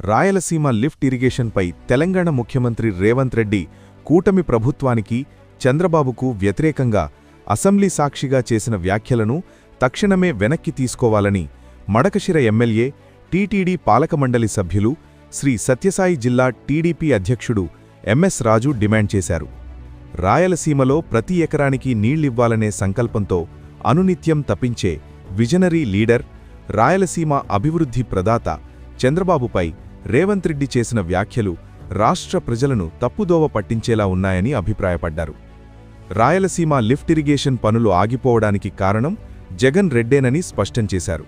Rayalaseema lift ఇరిగేషన్పై Telangana ముఖ్యమంత్రి రేవంత్ రెడ్డి కూటమి ప్రభుత్వానికి చంద్రబాబుకు వ్యతిరేకంగా అసెంబ్లీ సాక్షిగా చేసిన వ్యాఖ్యలను తక్షణమే వెనక్కి తీసుకోవాలని మడకశిర ఎమ్మెల్యే టీటీడీ పాలకమండలి సభ్యులు శ్రీ సత్యసాయి జిల్లా టీడీపీ అధ్యక్షుడు ఎంఎస్ రాజు డిమాండ్ చేశారు. రాయలసీమలో ప్రతి ఎకరానికి నీళ్లివ్వాలనే సంకల్పంతో అనునిత్యం తప్పించే విజనరీ లీడర్, రాయలసీమ అభివృద్ధి ప్రదాత చంద్రబాబుపై రేవంత్ రెడ్డి చేసిన వ్యాఖ్యలు రాష్ట్ర ప్రజలను తప్పుదోవ పట్టించేలా ఉన్నాయని అభిప్రాయపడ్డారు. రాయలసీమ లిఫ్ట్ ఇరిగేషన్ పనులు ఆగిపోవడానికి కారణం జగన్ రెడ్డేనని స్పష్టం చేశారు.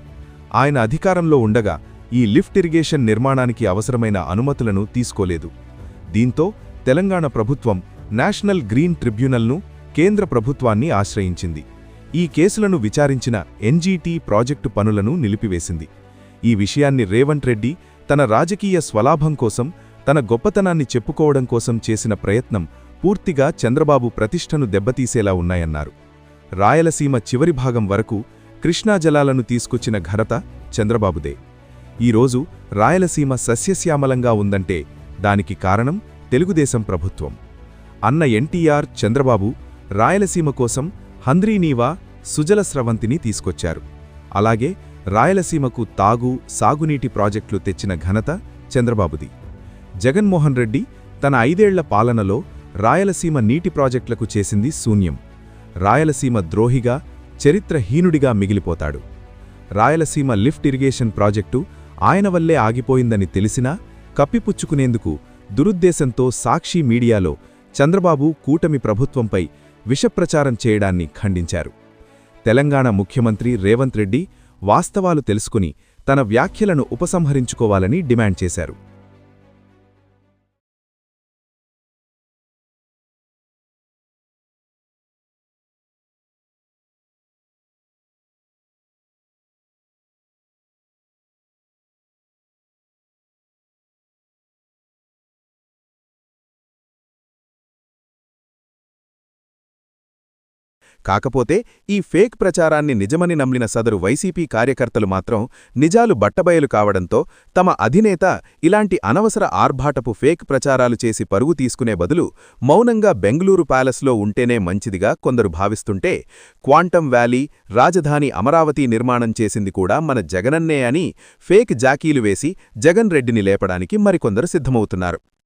ఆయన అధికారంలో ఉండగా ఈ లిఫ్ట్ ఇరిగేషన్ నిర్మాణానికి అవసరమైన అనుమతులను తీసుకోలేదు. దీంతో తెలంగాణ ప్రభుత్వం నేషనల్ గ్రీన్ ట్రిబ్యునల్ను, కేంద్ర ప్రభుత్వాన్ని ఆశ్రయించింది. ఈ కేసులను విచారించిన ఎన్జీటీ ప్రాజెక్టు పనులను నిలిపివేసింది. ఈ విషయాన్ని రేవంత్ రెడ్డి తన రాజకీయ స్వలాభం కోసం, తన గొప్పతనాన్ని చెప్పుకోవడం కోసం చేసిన ప్రయత్నం పూర్తిగా చంద్రబాబు ప్రతిష్టను దెబ్బతీసేలా ఉన్నాయన్నారు. రాయలసీమ చివరి భాగం వరకు కృష్ణా జలాలను తీసుకొచ్చిన ఘనత చంద్రబాబుదే. ఈరోజు రాయలసీమ సస్యశ్యామలంగా ఉందంటే దానికి కారణం తెలుగుదేశం ప్రభుత్వం. అన్న ఎన్టీఆర్, చంద్రబాబు రాయలసీమ కోసం హంద్రీనీవా, సుజల స్రవంతిని తీసుకొచ్చారు. అలాగే రాయలసీమకు సాగునీటి ప్రాజెక్టులు తెచ్చిన ఘనత చంద్రబాబుది. జగన్మోహన్ రెడ్డి తన 5 ఏళ్ల పాలనలో రాయలసీమ నీటి ప్రాజెక్టులకు చేసింది శూన్యం. రాయలసీమ ద్రోహిగా, చరిత్రహీనుడిగా మిగిలిపోతాడు. రాయలసీమ లిఫ్ట్ ఇరిగేషన్ ప్రాజెక్టు ఆయన వల్లే ఆగిపోయిందని తెలిసినా కప్పిపుచ్చుకునేందుకు దురుద్దేశంతో సాక్షి మీడియాలో చంద్రబాబు కూటమి ప్రభుత్వంపై విషప్రచారం చేయడాన్ని ఖండించారు. తెలంగాణ ముఖ్యమంత్రి రేవంత్ రెడ్డి వాస్తవాలు తెలుసుకుని తన వ్యాఖ్యలను ఉపసంహరించుకోవాలని డిమాండ్ చేశారు. కాకపోతే ఈ ఫేక్ ప్రచారాన్ని నిజమని నమ్మిన సదరు వైసీపీ కార్యకర్తలు మాత్రం నిజాలు బట్టబయలు కావడంతో తమ అధినేత ఇలాంటి అనవసర ఆర్భాటపు ఫేక్ ప్రచారాలు చేసి పరుగు తీసుకునే బదులు మౌనంగా బెంగళూరు ప్యాలెస్లో ఉంటేనే మంచిదిగా కొందరు భావిస్తుంటే, క్వాంటం వ్యాలీ, రాజధాని అమరావతి నిర్మాణం చేసింది కూడా మన జగనన్నే అని ఫేక్ జాకీలు వేసి జగన్ రెడ్డిని లేపడానికి మరికొందరు సిద్ధమవుతున్నారు.